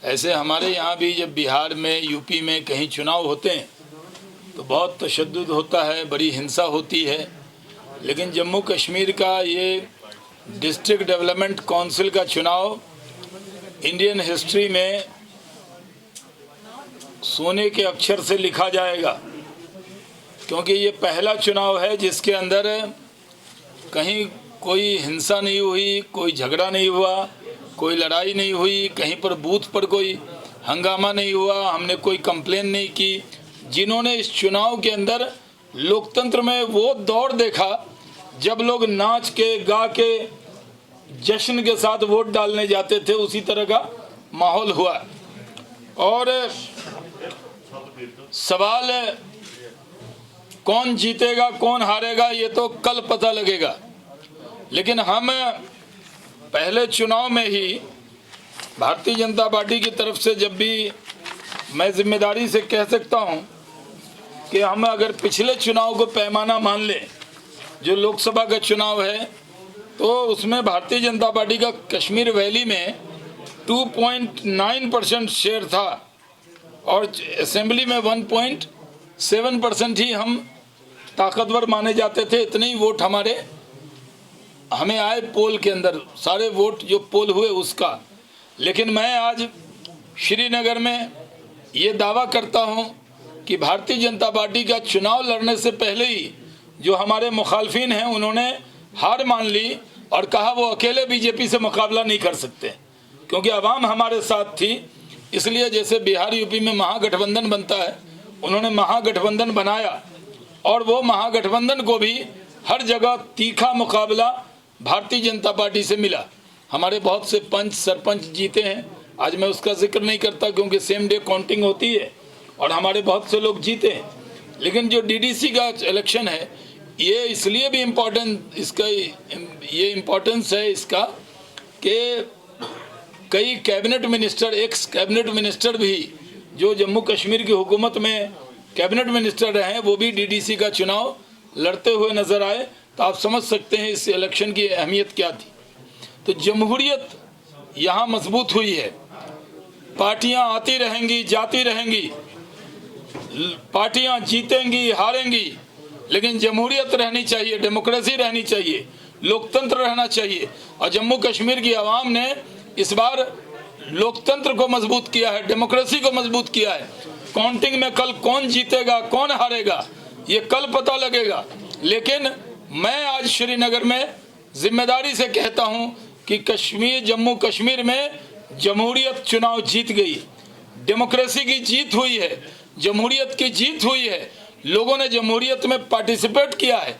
ऐसे हमारे यहाँ भी जब बिहार में, यूपी में कहीं चुनाव होते हैं तो बहुत तशद्दुद होता है, बड़ी हिंसा होती है। लेकिन जम्मू कश्मीर का ये डिस्ट्रिक्ट डेवलपमेंट काउंसिल का चुनाव इंडियन हिस्ट्री में सोने के अक्षर से लिखा जाएगा, क्योंकि ये पहला चुनाव है जिसके अंदर कहीं कोई हिंसा नहीं हुई, कोई झगड़ा नहीं हुआ, कोई लड़ाई नहीं हुई, कहीं पर बूथ पर कोई हंगामा नहीं हुआ, हमने कोई कंप्लेन नहीं की। जिन्होंने इस चुनाव के अंदर लोकतंत्र में वो दौर देखा जब लोग नाच के, गा के, जश्न के साथ वोट डालने जाते थे, उसी तरह का माहौल हुआ। और सवाल कौन जीतेगा कौन हारेगा ये तो कल पता लगेगा। लेकिन हम पहले चुनाव में ही भारतीय जनता पार्टी की तरफ से जब भी मैं जिम्मेदारी से कह सकता हूं कि हम अगर पिछले चुनाव को पैमाना मान लें, जो लोकसभा का चुनाव है, तो उसमें भारतीय जनता पार्टी का कश्मीर वैली में 2.9% शेयर था और असेंबली में 1.7% ही हम ताकतवर माने जाते थे। इतने ही वोट हमें आए पोल के अंदर, सारे वोट जो पोल हुए उसका। लेकिन मैं आज श्रीनगर में ये दावा करता हूं कि भारतीय जनता पार्टी का चुनाव लड़ने से पहले ही जो हमारे मुखालफिन हैं उन्होंने हार मान ली और कहा वो अकेले बीजेपी से मुकाबला नहीं कर सकते, क्योंकि आवाम हमारे साथ थी। इसलिए जैसे बिहार यूपी में महागठबंधन बनता है, उन्होंने महागठबंधन बनाया और वो महागठबंधन को भी हर जगह तीखा मुकाबला भारतीय जनता पार्टी से मिला। हमारे बहुत से पंच सरपंच जीते हैं, आज मैं उसका जिक्र नहीं करता क्योंकि सेम डे काउंटिंग होती है और हमारे बहुत से लोग जीते हैं। लेकिन जो डीडीसी का इलेक्शन है ये इसलिए भी इम्पोर्टेंस है इसका कि कई cabinet minister, x cabinet minister भी जो जम्मू कश्मीर की हुकूमत में कैबिनेट मिनिस्टर रहे हैं, वो भी डीडीसी का चुनाव लड़ते हुए नजर आए। तो आप समझ सकते हैं इस इलेक्शन की अहमियत क्या थी। तो जमहूरियत यहाँ मजबूत हुई है। पार्टियां आती रहेंगी, जाती रहेंगी, पार्टियां जीतेंगी, हारेंगी, लेकिन जमहूरियत रहनी चाहिए, डेमोक्रेसी रहनी चाहिए, लोकतंत्र रहना चाहिए। और जम्मू कश्मीर की आवाम ने इस बार लोकतंत्र को मजबूत किया है, डेमोक्रेसी को मजबूत किया है। काउंटिंग में कल कौन जीतेगा कौन हारेगा ये कल पता लगेगा। लेकिन मैं आज श्रीनगर में जिम्मेदारी से कहता हूं कि जम्मू कश्मीर में जमहूरियत चुनाव जीत गई, डेमोक्रेसी की जीत हुई है, जमहूरियत की जीत हुई है। लोगों ने जमहूरियत में पार्टिसिपेट किया है।